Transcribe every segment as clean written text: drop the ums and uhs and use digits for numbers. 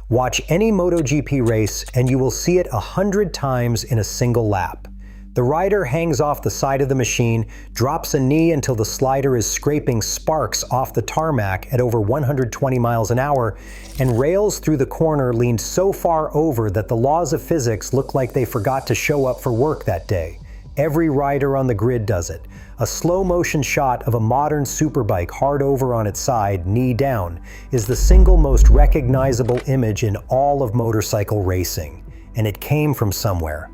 Watch any MotoGP race and you will see it 100 times in a single lap. The rider hangs off the side of the machine, drops a knee until the slider is scraping sparks off the tarmac at over 120 miles an hour, and rails through the corner leaned so far over that the laws of physics look like they forgot to show up for work that day. Every rider on the grid does it. A slow-motion shot of a modern superbike hard over on its side, knee down, is the single most recognizable image in all of motorcycle racing. And it came from somewhere.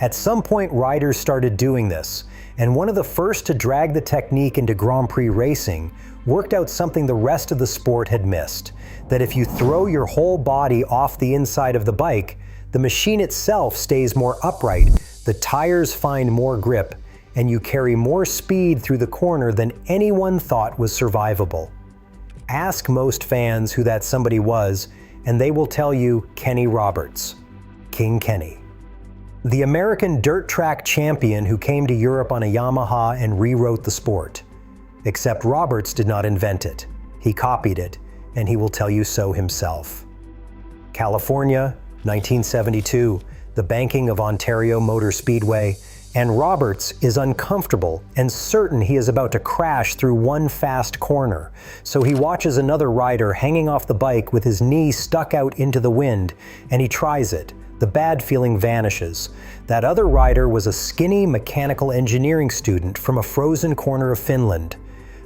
At some point, riders started doing this, and one of the first to drag the technique into Grand Prix racing worked out something the rest of the sport had missed, that if you throw your whole body off the inside of the bike, the machine itself stays more upright, the tires find more grip, and you carry more speed through the corner than anyone thought was survivable. Ask most fans who that somebody was, and they will tell you Kenny Roberts, King Kenny. The American dirt track champion who came to Europe on a Yamaha and rewrote the sport. Except Roberts did not invent it. He copied it, and he will tell you so himself. California, 1972, the banking of Ontario Motor Speedway, and Roberts is uncomfortable and certain he is about to crash through one fast corner, so he watches another rider hanging off the bike with his knee stuck out into the wind, and he tries it. The bad feeling vanishes. That other rider was a skinny mechanical engineering student from a frozen corner of Finland.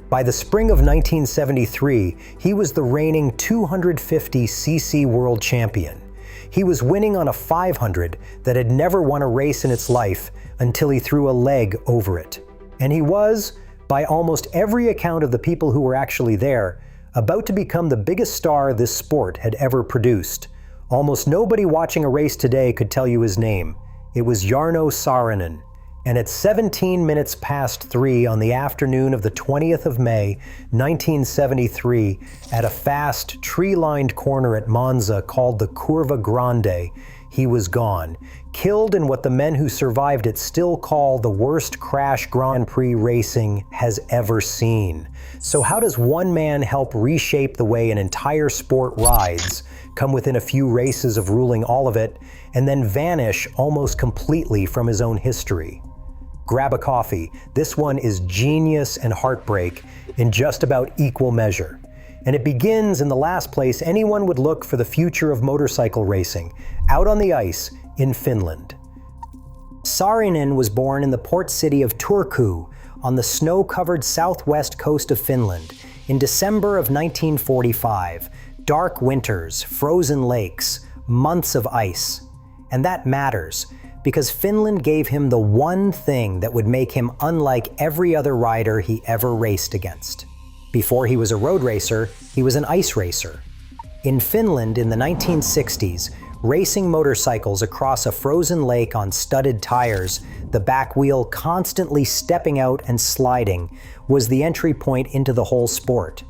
By the spring of 1973, he was the reigning 250cc world champion. He was winning on a 500 that had never won a race in its life until he threw a leg over it. And he was, by almost every account of the people who were actually there, about to become the biggest star this sport had ever produced. Almost nobody watching a race today could tell you his name. It was Jarno Saarinen. And at 17 minutes past 3 on the afternoon of the 20th of May, 1973, at a fast, tree-lined corner at Monza called the Curva Grande, he was gone, killed in what the men who survived it still call the worst crash Grand Prix racing has ever seen. So how does one man help reshape the way an entire sport rides, come within a few races of ruling all of it, and then vanish almost completely from his own history? Grab a coffee. This one is genius and heartbreak in just about equal measure. And it begins in the last place anyone would look for the future of motorcycle racing, out on the ice in Finland. Saarinen was born in the port city of Turku on the snow-covered southwest coast of Finland in December of 1945. Dark winters, frozen lakes, months of ice. And that matters, because Finland gave him the one thing that would make him unlike every other rider he ever raced against. Before he was a road racer, he was an ice racer. In Finland in the 1960s, racing motorcycles across a frozen lake on studded tires, the back wheel constantly stepping out and sliding, was the entry point into the whole sport.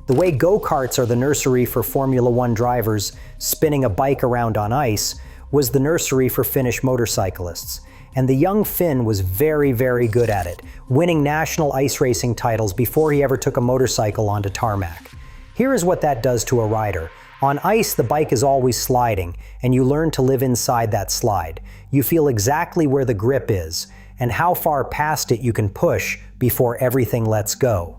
The way go-karts are the nursery for Formula One drivers spinning a bike around on ice was the nursery for Finnish motorcyclists. And the young Finn was very, very good at it, winning national ice racing titles before he ever took a motorcycle onto tarmac. Here is what that does to a rider. On ice, the bike is always sliding, and you learn to live inside that slide. You feel exactly where the grip is, and how far past it you can push before everything lets go.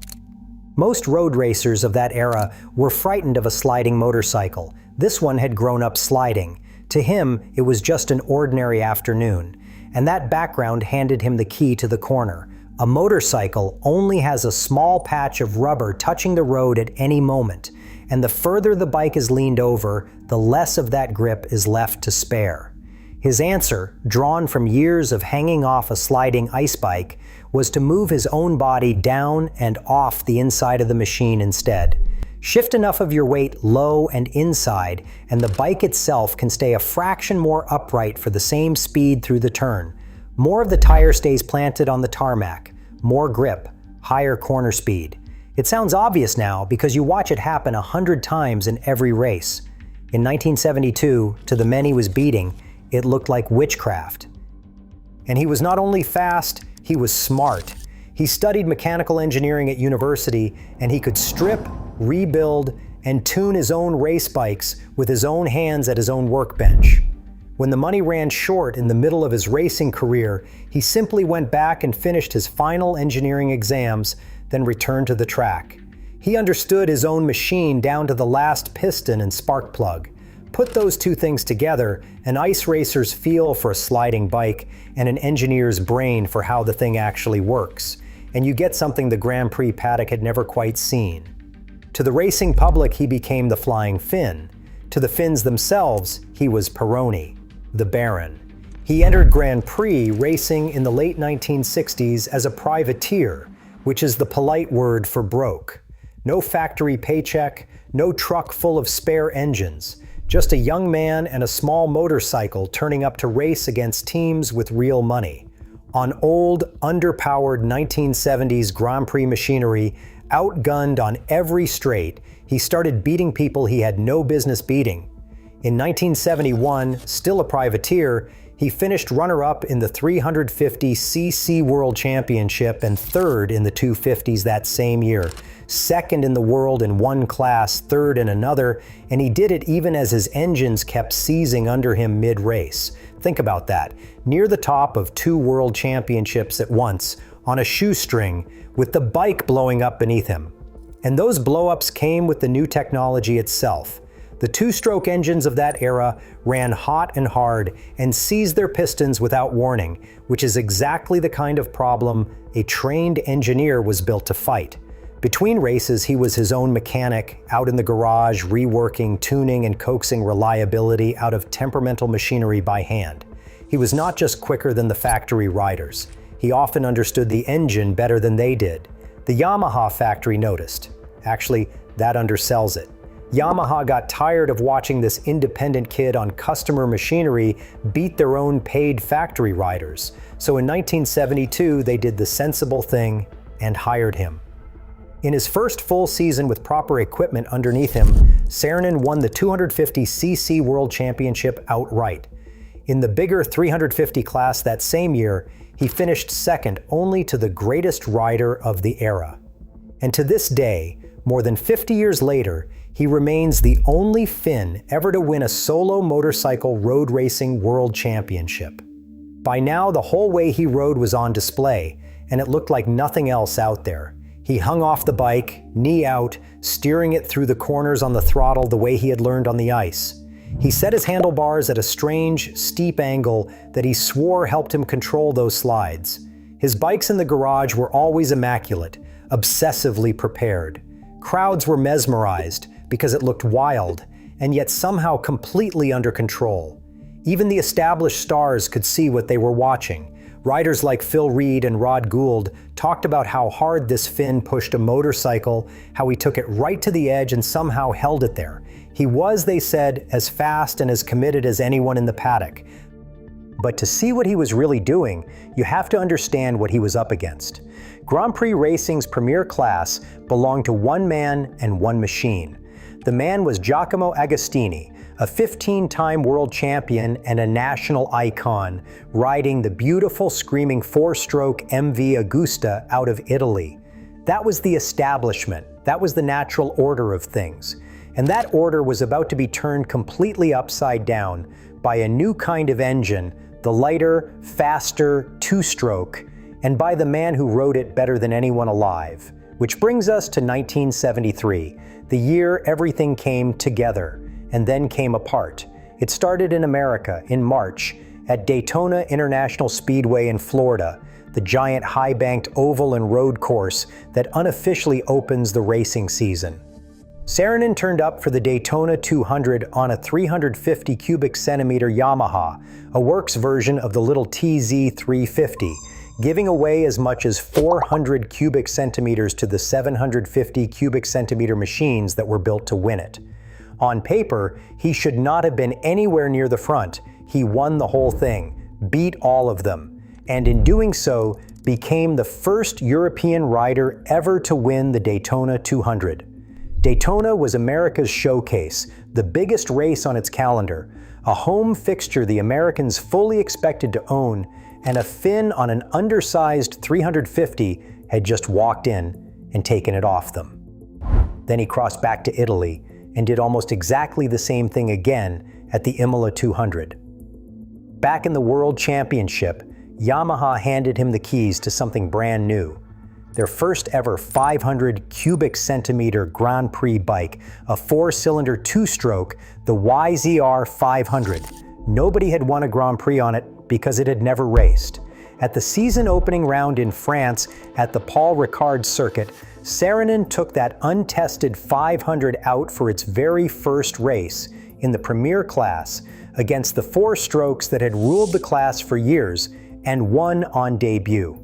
Most road racers of that era were frightened of a sliding motorcycle. This one had grown up sliding. To him, it was just an ordinary afternoon. And that background handed him the key to the corner. A motorcycle only has a small patch of rubber touching the road at any moment, and the further the bike is leaned over, the less of that grip is left to spare. His answer, drawn from years of hanging off a sliding ice bike, was to move his own body down and off the inside of the machine instead. Shift enough of your weight low and inside, and the bike itself can stay a fraction more upright for the same speed through the turn. More of the tire stays planted on the tarmac, more grip, higher corner speed. It sounds obvious now because you watch it happen 100 times in every race. In 1972, to the men he was beating, it looked like witchcraft. And he was not only fast, he was smart. He studied mechanical engineering at university, and he could strip, rebuild, and tune his own race bikes with his own hands at his own workbench. When the money ran short in the middle of his racing career, he simply went back and finished his final engineering exams, then returned to the track. He understood his own machine down to the last piston and spark plug. Put those two things together, an ice racer's feel for a sliding bike and an engineer's brain for how the thing actually works, and you get something the Grand Prix paddock had never quite seen. To the racing public, he became the Flying Finn. To the Finns themselves, he was Peroni, the Baron. He entered Grand Prix racing in the late 1960s as a privateer, which is the polite word for broke. No factory paycheck, no truck full of spare engines, just a young man and a small motorcycle turning up to race against teams with real money. On old, underpowered 1970s Grand Prix machinery, outgunned on every straight, he started beating people he had no business beating. In 1971, still a privateer, he finished runner-up in the 350cc World Championship and third in the 250s that same year, second in the world in one class, third in another, and he did it even as his engines kept seizing under him mid-race. Think about that. Near the top of 2 world championships at once, on a shoestring, with the bike blowing up beneath him. And those blow-ups came with the new technology itself. The 2-stroke engines of that era ran hot and hard and seized their pistons without warning, which is exactly the kind of problem a trained engineer was built to fight. Between races, he was his own mechanic, out in the garage, reworking, tuning, and coaxing reliability out of temperamental machinery by hand. He was not just quicker than the factory riders. He often understood the engine better than they did. The Yamaha factory noticed. Actually, that undersells it. Yamaha got tired of watching this independent kid on customer machinery beat their own paid factory riders. So in 1972, they did the sensible thing and hired him. In his first full season with proper equipment underneath him, Saarinen won the 250cc World Championship outright. In the bigger 350 class that same year, he finished second only to the greatest rider of the era. And to this day, more than 50 years later, he remains the only Finn ever to win a solo motorcycle road racing world championship. By now, the whole way he rode was on display, and it looked like nothing else out there. He hung off the bike, knee out, steering it through the corners on the throttle the way he had learned on the ice. He set his handlebars at a strange, steep angle that he swore helped him control those slides. His bikes in the garage were always immaculate, obsessively prepared. Crowds were mesmerized because it looked wild, and yet somehow completely under control. Even the established stars could see what they were watching. Riders like Phil Reed and Rod Gould talked about how hard this Finn pushed a motorcycle, how he took it right to the edge and somehow held it there. He was, they said, as fast and as committed as anyone in the paddock. But to see what he was really doing, you have to understand what he was up against. Grand Prix racing's premier class belonged to one man and one machine. The man was Giacomo Agostini, a 15-time world champion and a national icon, riding the beautiful screaming 4-stroke MV Agusta out of Italy. That was the establishment. That was the natural order of things. And that order was about to be turned completely upside down by a new kind of engine, the lighter, faster 2-stroke, and by the man who rode it better than anyone alive. Which brings us to 1973, the year everything came together and then came apart. It started in America in March at Daytona International Speedway in Florida, the giant high-banked oval and road course that unofficially opens the racing season. Saarinen turned up for the Daytona 200 on a 350 cubic centimeter Yamaha, a works version of the little TZ350, giving away as much as 400 cubic centimeters to the 750 cubic centimeter machines that were built to win it. On paper, he should not have been anywhere near the front. He won the whole thing, beat all of them, and in doing so, became the first European rider ever to win the Daytona 200. Daytona was America's showcase, the biggest race on its calendar, a home fixture the Americans fully expected to own, and a Finn on an undersized 350 had just walked in and taken it off them. Then he crossed back to Italy, and did almost exactly the same thing again at the Imola 200. Back in the World Championship, Yamaha handed him the keys to something brand new. Their first ever 500 cubic centimeter Grand Prix bike, a 4-cylinder 2-stroke, the YZR 500. Nobody had won a Grand Prix on it because it had never raced. At the season opening round in France at the Paul Ricard circuit, Saarinen took that untested 500 out for its very first race in the Premier class against the 4 strokes that had ruled the class for years and won on debut.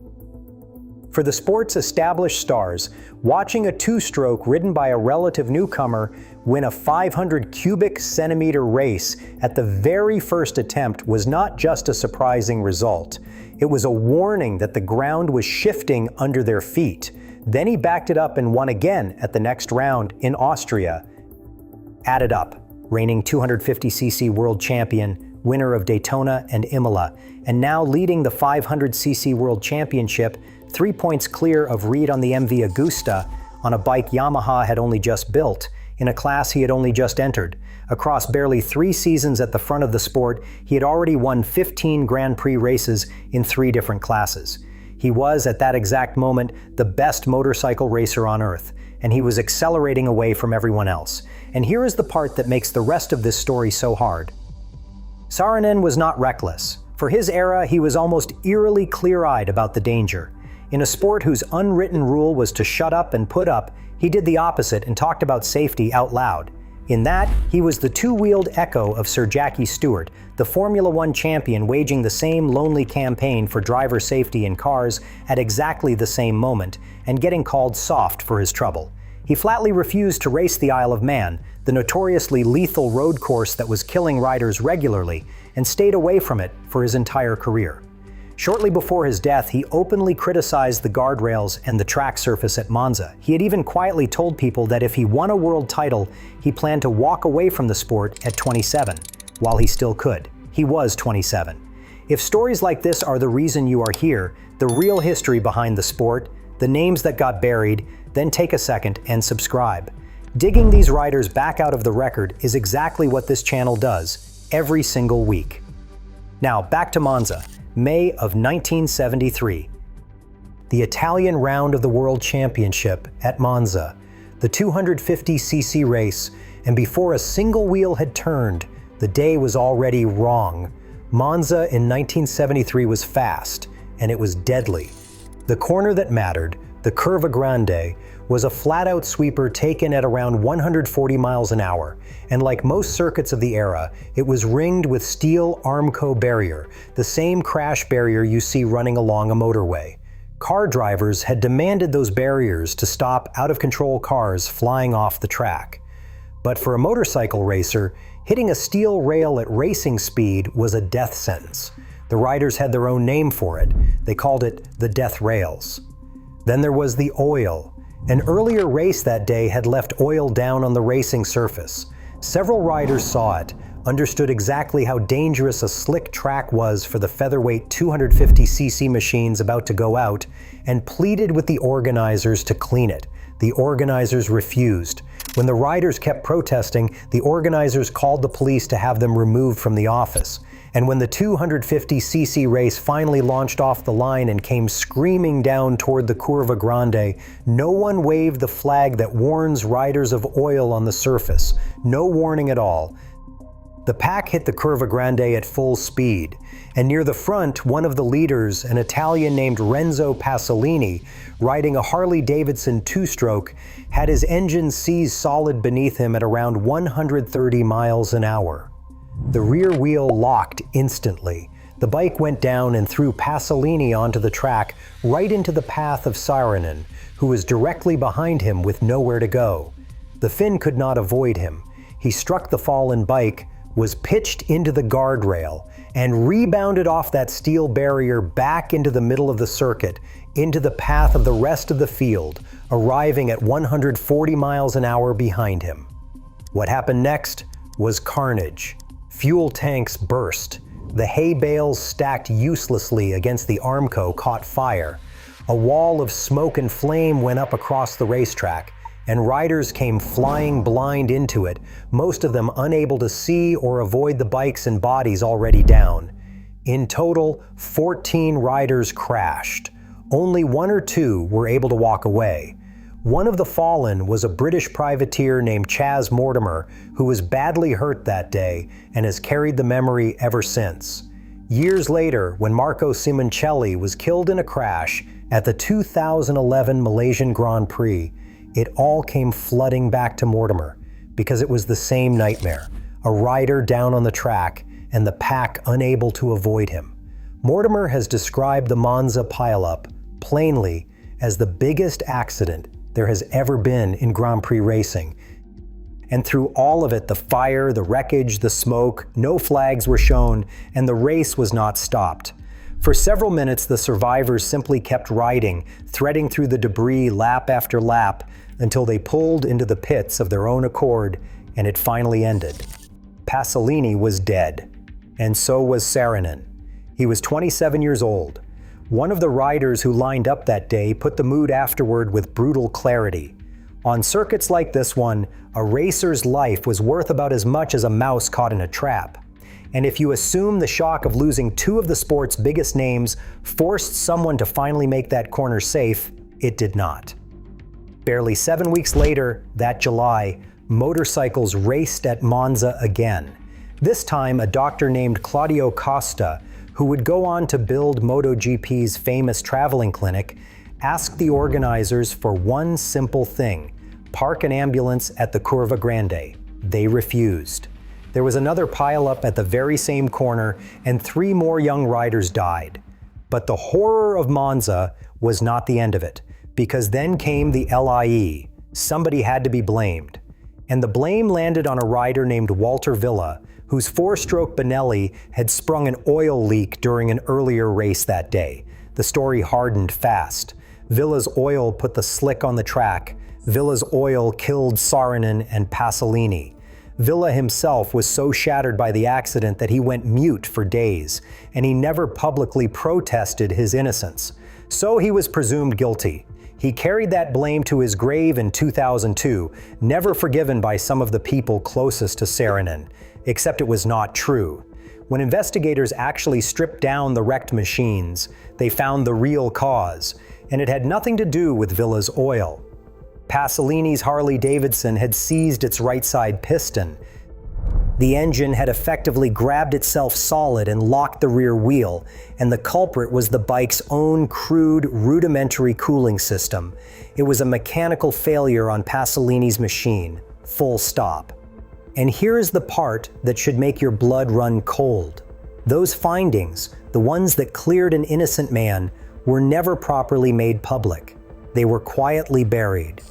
For the sport's established stars, watching a 2-stroke ridden by a relative newcomer win a 500 cubic centimeter race at the very first attempt was not just a surprising result. It was a warning that the ground was shifting under their feet. Then he backed it up and won again at the next round in Austria. Add it up, reigning 250cc world champion, winner of Daytona and Imola, and now leading the 500cc world championship, 3 points clear of Reed on the MV Agusta, on a bike Yamaha had only just built, in a class he had only just entered. Across barely 3 seasons at the front of the sport, he had already won 15 Grand Prix races in 3 different classes. He was, at that exact moment, the best motorcycle racer on earth, and he was accelerating away from everyone else. And here is the part that makes the rest of this story so hard. Saarinen was not reckless. For his era, he was almost eerily clear-eyed about the danger. In a sport whose unwritten rule was to shut up and put up, he did the opposite and talked about safety out loud. In that, he was the 2-wheeled echo of Sir Jackie Stewart, the Formula One champion waging the same lonely campaign for driver safety in cars at exactly the same moment, and getting called soft for his trouble. He flatly refused to race the Isle of Man, the notoriously lethal road course that was killing riders regularly, and stayed away from it for his entire career. Shortly before his death, he openly criticized the guardrails and the track surface at Monza. He had even quietly told people that if he won a world title, he planned to walk away from the sport at 27, while he still could. He was 27. If stories like this are the reason you are here, the real history behind the sport, the names that got buried, then take a second and subscribe. Digging these riders back out of the record is exactly what this channel does, every single week. Now, back to Monza. May of 1973. The Italian round of the World Championship at Monza, the 250cc race, and before a single wheel had turned, the day was already wrong. Monza in 1973 was fast, and it was deadly. The corner that mattered, the Curva Grande, was a flat-out sweeper taken at around 140 miles an hour, and like most circuits of the era, it was ringed with steel Armco barrier, the same crash barrier you see running along a motorway. Car drivers had demanded those barriers to stop out-of-control cars flying off the track. But for a motorcycle racer, hitting a steel rail at racing speed was a death sentence. The riders had their own name for it. They called it the death rails. Then there was the oil. An earlier race that day had left oil down on the racing surface. Several riders saw it, understood exactly how dangerous a slick track was for the featherweight 250cc machines about to go out, and pleaded with the organizers to clean it. The organizers refused. When the riders kept protesting, the organizers called the police to have them removed from the office. And when the 250cc race finally launched off the line and came screaming down toward the Curva Grande, no one waved the flag that warns riders of oil on the surface. No warning at all. The pack hit the Curva Grande at full speed, and near the front, one of the leaders, an Italian named Renzo Pasolini, riding a Harley-Davidson 2-stroke, had his engine seized solid beneath him at around 130 miles an hour. The rear wheel locked instantly. The bike went down and threw Pasolini onto the track, right into the path of Saarinen, who was directly behind him with nowhere to go. The Finn could not avoid him. He struck the fallen bike, was pitched into the guardrail, and rebounded off that steel barrier back into the middle of the circuit, into the path of the rest of the field, arriving at 140 miles an hour behind him. What happened next was carnage. Fuel tanks burst. The hay bales stacked uselessly against the Armco caught fire. A wall of smoke and flame went up across the racetrack, and riders came flying blind into it, most of them unable to see or avoid the bikes and bodies already down. In total, 14 riders crashed. Only 1 or 2 were able to walk away. One of the fallen was a British privateer named Chas Mortimer, who was badly hurt that day and has carried the memory ever since. Years later, when Marco Simoncelli was killed in a crash at the 2011 Malaysian Grand Prix, it all came flooding back to Mortimer, because it was the same nightmare, a rider down on the track and the pack unable to avoid him. Mortimer has described the Monza pileup plainly as the biggest accident there has ever been in Grand Prix racing. And through all of it, the fire, the wreckage, the smoke, no flags were shown, and the race was not stopped. For several minutes, the survivors simply kept riding, threading through the debris lap after lap, until they pulled into the pits of their own accord, and it finally ended. Pasolini was dead, and so was Saarinen. He was 27 years old. One of the riders who lined up that day put the mood afterward with brutal clarity. On circuits like this one, a racer's life was worth about as much as a mouse caught in a trap. And if you assume the shock of losing 2 of the sport's biggest names forced someone to finally make that corner safe, it did not. Barely 7 weeks later, that July, motorcycles raced at Monza again. This time, a doctor named Claudio Costa, who would go on to build MotoGP's famous traveling clinic, asked the organizers for one simple thing: park an ambulance at the Curva Grande. They refused. There was another pileup at the very same corner, and 3 more young riders died. But the horror of Monza was not the end of it, because then came the LIE. Somebody had to be blamed. And the blame landed on a rider named Walter Villa, whose 4-stroke Benelli had sprung an oil leak during an earlier race that day. The story hardened fast. Villa's oil put the slick on the track. Villa's oil killed Saarinen and Pasolini. Villa himself was so shattered by the accident that he went mute for days, and he never publicly protested his innocence. So he was presumed guilty. He carried that blame to his grave in 2002, never forgiven by some of the people closest to Saarinen, except it was not true. When investigators actually stripped down the wrecked machines, they found the real cause, and it had nothing to do with Villa's oil. Pasolini's Harley-Davidson had seized its right side piston. The engine had effectively grabbed itself solid and locked the rear wheel, and the culprit was the bike's own crude, rudimentary cooling system. It was a mechanical failure on Pasolini's machine, full stop. And here is the part that should make your blood run cold. Those findings, the ones that cleared an innocent man, were never properly made public. They were quietly buried.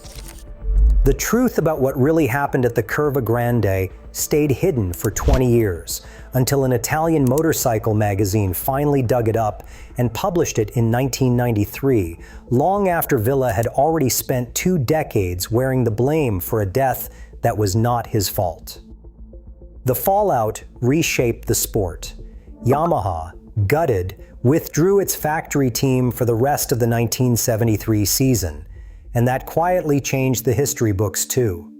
The truth about what really happened at the Curva Grande stayed hidden for 20 years, until an Italian motorcycle magazine finally dug it up and published it in 1993, long after Villa had already spent 2 decades wearing the blame for a death that was not his fault. The fallout reshaped the sport. Yamaha, gutted, withdrew its factory team for the rest of the 1973 season, and that quietly changed the history books too.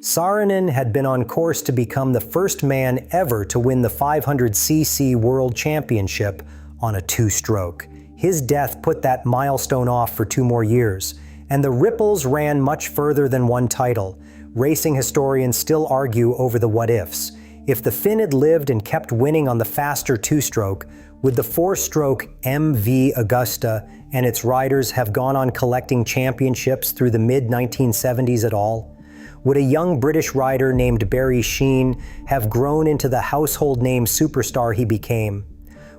Saarinen had been on course to become the first man ever to win the 500cc World Championship on a 2-stroke. His death put that milestone off for 2 more years, and the ripples ran much further than one title. Racing historians still argue over the what-ifs. If the Finn had lived and kept winning on the faster 2-stroke, would the 4-stroke MV Augusta and its riders have gone on collecting championships through the mid-1970s at all? Would a young British rider named Barry Sheene have grown into the household name superstar he became?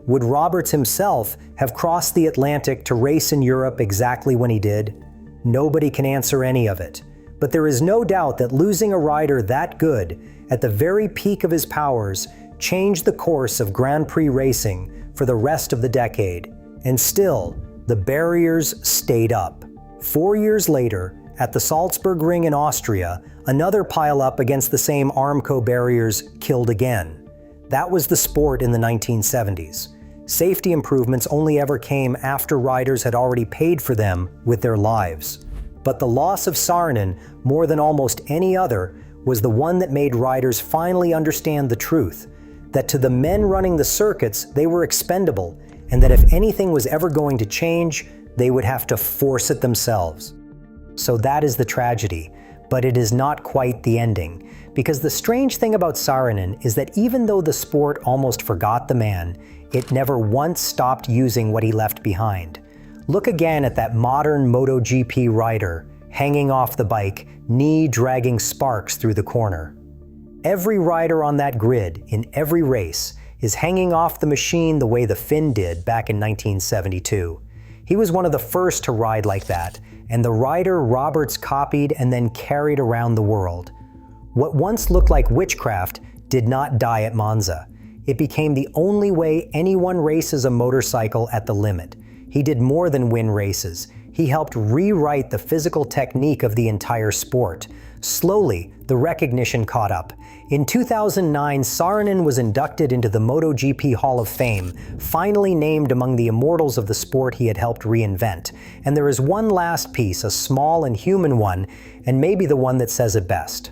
Would Roberts himself have crossed the Atlantic to race in Europe exactly when he did? Nobody can answer any of it. But there is no doubt that losing a rider that good, at the very peak of his powers, changed the course of Grand Prix racing for the rest of the decade. And still, the barriers stayed up. 4 years later, at the Salzburg Ring in Austria, another pileup against the same Armco barriers killed again. That was the sport in the 1970s. Safety improvements only ever came after riders had already paid for them with their lives. But the loss of Saarinen, more than almost any other, was the one that made riders finally understand the truth, that to the men running the circuits, they were expendable, and that if anything was ever going to change, they would have to force it themselves. So that is the tragedy, but it is not quite the ending, because the strange thing about Saarinen is that even though the sport almost forgot the man, it never once stopped using what he left behind. Look again at that modern MotoGP rider, hanging off the bike, knee dragging sparks through the corner. Every rider on that grid, in every race, is hanging off the machine the way the Finn did back in 1972. He was one of the first to ride like that, and the rider Roberts copied and then carried around the world. What once looked like witchcraft did not die at Monza. It became the only way anyone races a motorcycle at the limit. He did more than win races. He helped rewrite the physical technique of the entire sport. Slowly, the recognition caught up. In 2009, Saarinen was inducted into the MotoGP Hall of Fame, finally named among the immortals of the sport he had helped reinvent. And there is one last piece, a small and human one, and maybe the one that says it best.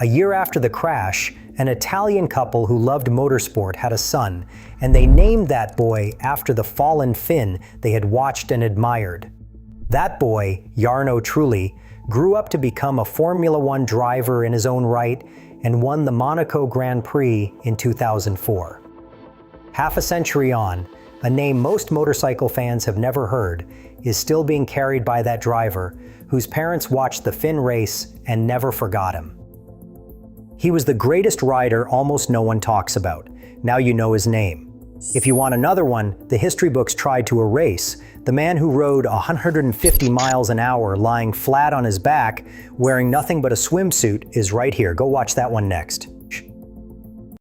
A year after the crash, an Italian couple who loved motorsport had a son, and they named that boy after the fallen Finn they had watched and admired. That boy, Jarno Trulli, grew up to become a Formula One driver in his own right and won the Monaco Grand Prix in 2004. Half a century on, a name most motorcycle fans have never heard is still being carried by that driver, whose parents watched the Finn race and never forgot him. He was the greatest rider almost no one talks about. Now you know his name. If you want another one, the history books tried to erase. The man who rode 150 miles an hour lying flat on his back, wearing nothing but a swimsuit, is right here. Go watch that one next.